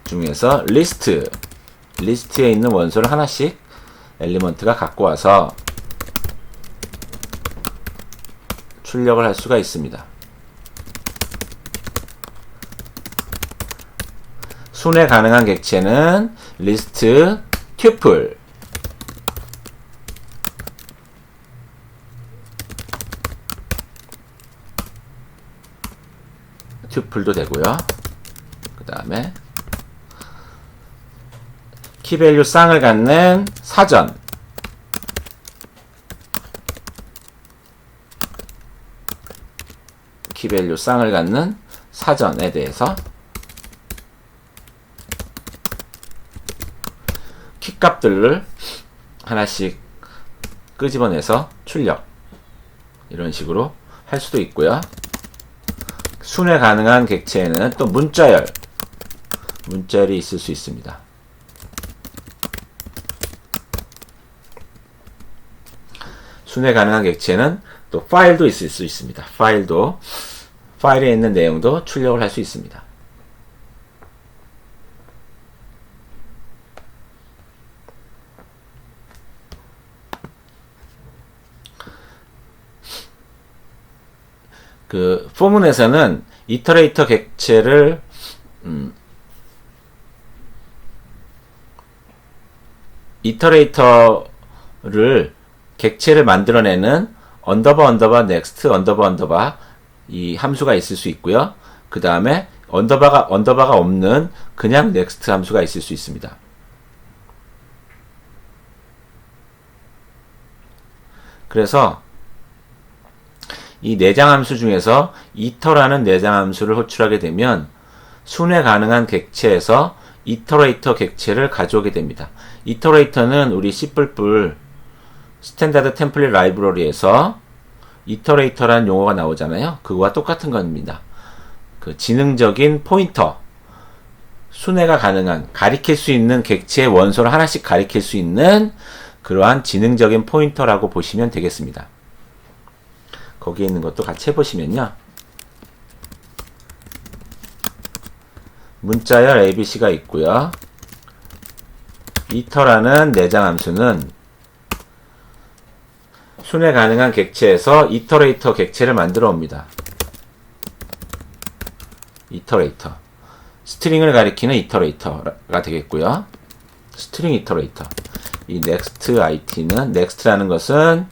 중에서 리스트에 있는 원소를 하나씩 엘리먼트가 갖고 와서 출력을 할 수가 있습니다. 순회 가능한 객체는 리스트, 튜플, 튜플도 되고요. 그 다음에 키밸류 쌍을 갖는 사전, 키밸류 쌍을 갖는 사전에 대해서 키값들을 하나씩 끄집어내서 출력 이런 식으로 할 수도 있고요. 순회 가능한 객체에는 또 문자열이 있을 수 있습니다. 순회 가능한 객체는 또 파일도 있을 수 있습니다. 파일에 있는 내용도 출력을 할 수 있습니다. 그 포문에서는 이터레이터 객체를 이터레이터를 객체를 만들어내는 언더바 넥스트 언더바 이 함수가 있을 수 있고요. 그 다음에 언더바가 없는 그냥 넥스트 함수가 있을 수 있습니다. 그래서 이 내장 함수 중에서 이터라는 내장 함수를 호출하게 되면 순회 가능한 객체에서 이터레이터 객체를 가져오게 됩니다. 이터레이터는 우리 C++ 스탠다드 템플릿 라이브러리에서 이터레이터라는 용어가 나오잖아요. 그거와 똑같은 겁니다. 그 지능적인 포인터, 순회가 가능한, 가리킬 수 있는 객체의 원소를 하나씩 가리킬 수 있는 그러한 지능적인 포인터라고 보시면 되겠습니다. 거기에 있는 것도 같이 해보시면요. 문자열 ABC가 있고요. 이터라는 내장 함수는 순회 가능한 객체에서 이터레이터 객체를 만들어 옵니다. 이터레이터. 스트링을 가리키는 이터레이터가 되겠고요. 스트링 이터레이터. 이 next it는, next라는 것은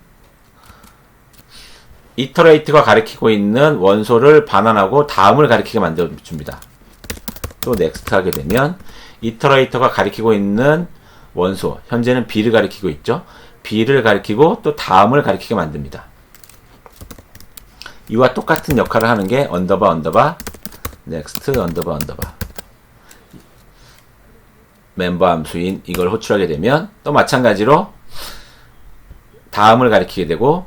이터레이트가 가리키고 있는 원소를 반환하고 다음을 가리키게 만들어줍니다. 또 next 하게 되면 이터레이터가 가리키고 있는 원소, 현재는 B를 가리키고 있죠. B를 가리키고 또 다음을 가리키게 만듭니다. 이와 똑같은 역할을 하는 게 언더바 next 언더바 멤버 함수인 이걸 호출하게 되면 또 마찬가지로 다음을 가리키게 되고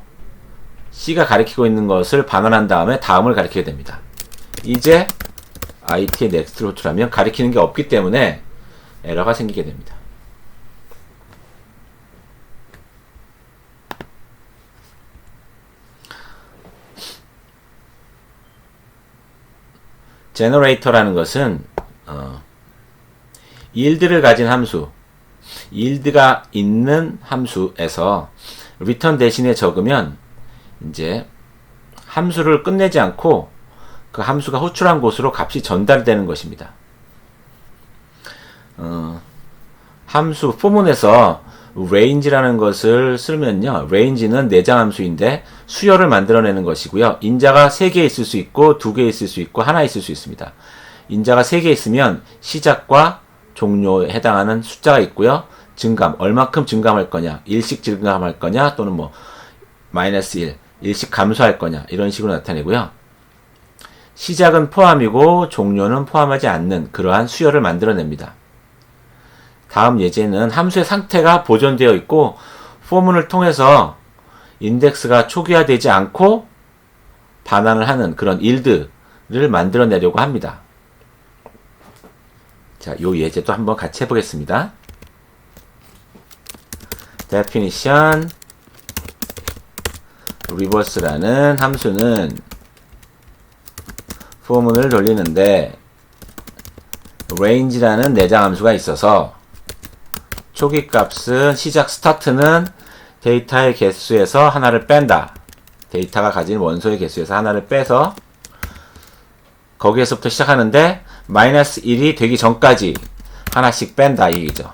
C가 가리키고 있는 것을 반환한 다음에 다음을 가리키게 됩니다. 이제 it의 next를 호출하면 가리키는 게 없기 때문에 에러가 생기게 됩니다. generator라는 것은 yield를 가진 함수, yield가 있는 함수에서 return 대신에 적으면 이제 함수를 끝내지 않고 그 함수가 호출한 곳으로 값이 전달되는 것입니다. 함수 포문에서 range라는 것을 쓰면요. range는 내장 함수인데 수열을 만들어내는 것이고요. 인자가 3개 있을 수 있고 2개 있을 수 있고 하나 있을 수 있습니다. 인자가 3개 있으면 시작과 종료에 해당하는 숫자가 있고요. 증감, 얼마큼 증감할 거냐, 일씩 증감할 거냐, 또는 뭐 마이너스 1, 일씩 감소할 거냐, 이런 식으로 나타내고요. 시작은 포함이고 종료는 포함하지 않는 그러한 수열을 만들어냅니다. 다음 예제는 함수의 상태가 보존되어 있고 포문을 통해서 인덱스가 초기화되지 않고 반환을 하는 그런 yield를 만들어내려고 합니다. 자, 요 예제도 한번 같이 해보겠습니다. definition reverse라는 함수는 포문을 돌리는데 range라는 내장 함수가 있어서 초기 값은 시작 스타트는 데이터의 개수에서 하나를 뺀다. 데이터가 가진 원소의 개수에서 하나를 빼서 거기에서부터 시작하는데 마이너스 1이 되기 전까지 하나씩 뺀다 이 얘기죠.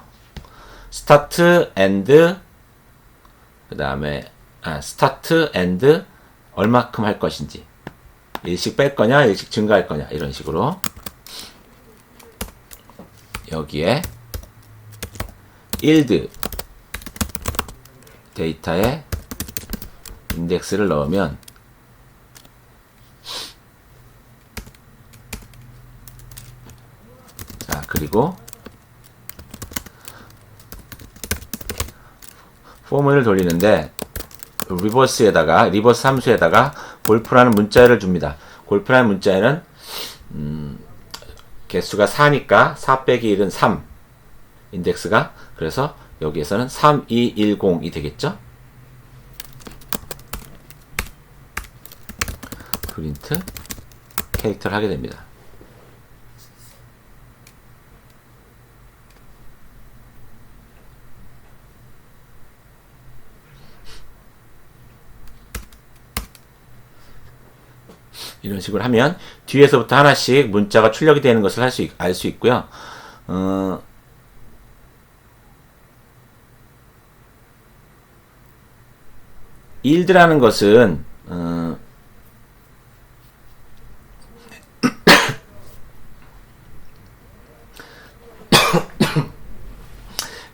스타트 엔드 그 다음에 스타트 엔드 얼마큼 할 것인지 일씩 뺄 거냐 일씩 증가할 거냐 이런 식으로 여기에 yield 데이터에 인덱스를 넣으면 자 그리고 포문을 돌리는데 리버스 함수에다가 골프라는 문자열을 줍니다. 골프라는 문자열은 개수가 4니까 4 빼기 1은 3 인덱스가 그래서 여기에서는 3210이 되겠죠. 프린트 캐릭터를 하게 됩니다. 이런 식으로 하면 뒤에서부터 하나씩 문자가 출력이 되는 것을 알 수 있고요. yield라는 것은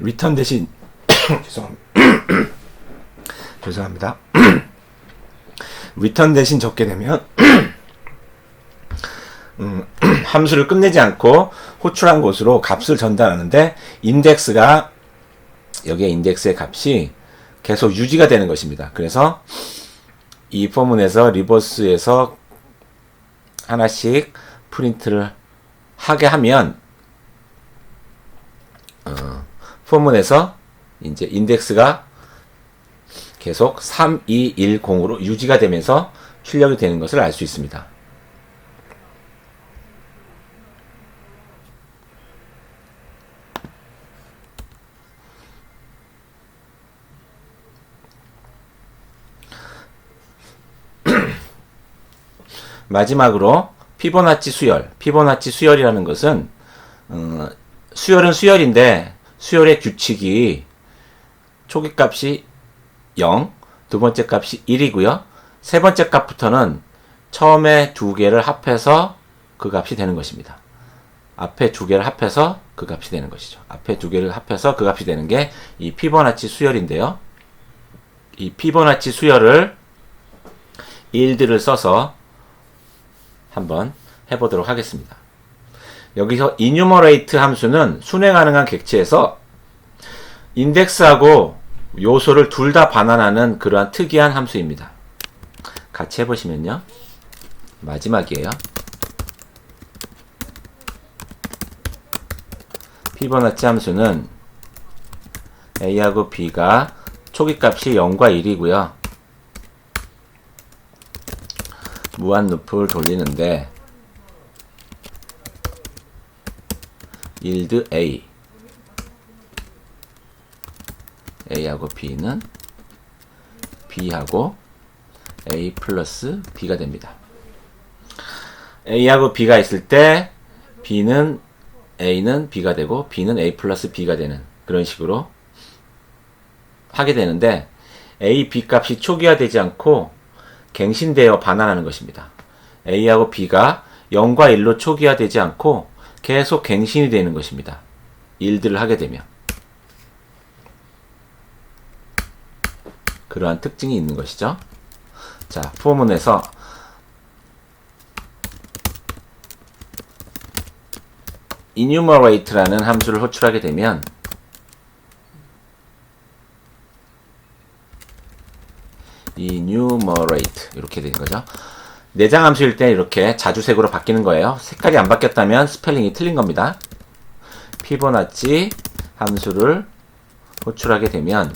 return 대신 죄송합니다. return 대신 적게 되면 함수를 끝내지 않고 호출한 곳으로 값을 전달하는데 인덱스가 여기에 인덱스의 값이 계속 유지가 되는 것입니다. 그래서 이 포문에서 리버스에서 하나씩 프린트를 하게 하면 포문에서 이제 인덱스가 계속 3, 2, 1, 0으로 유지가 되면서 출력이 되는 것을 알 수 있습니다. 마지막으로 피보나치 수열. 피보나치 수열이라는 것은 수열은 수열인데 수열의 규칙이 초기 값이 0, 두 번째 값이 1이고요. 세 번째 값부터는 처음에 두 개를 합해서 그 값이 되는 것입니다. 앞에 두 개를 합해서 그 값이 되는 것이죠. 앞에 두 개를 합해서 그 값이 되는 게 이 피보나치 수열인데요. 이 피보나치 수열을 yield를 써서 한번 해보도록 하겠습니다. 여기서 enumerate 함수는 순회 가능한 객체에서 인덱스하고 요소를 둘 다 반환하는 그러한 특이한 함수입니다. 같이 해보시면요. 마지막이에요. 피보나치 함수는 A하고 B가 초기값이 0과 1이고요. 무한 루프를 돌리는데 yield A A하고 B는 B하고 A 플러스 B가 됩니다. A하고 B가 있을 때 A는 B가 되고 B는 A 플러스 B가 되는 그런 식으로 하게 되는데 A, B 값이 초기화되지 않고 갱신되어 반환하는 것입니다. A하고 B가 0과 1로 초기화되지 않고 계속 갱신이 되는 것입니다. yield를 하게 되면 그러한 특징이 있는 것이죠. 자, 포문에서 enumerate라는 함수를 호출하게 되면 enumerate 이렇게 되는 거죠. 내장 함수일 때 이렇게 자주색으로 바뀌는 거예요. 색깔이 안 바뀌었다면 스펠링이 틀린 겁니다. 피보나치 함수를 호출하게 되면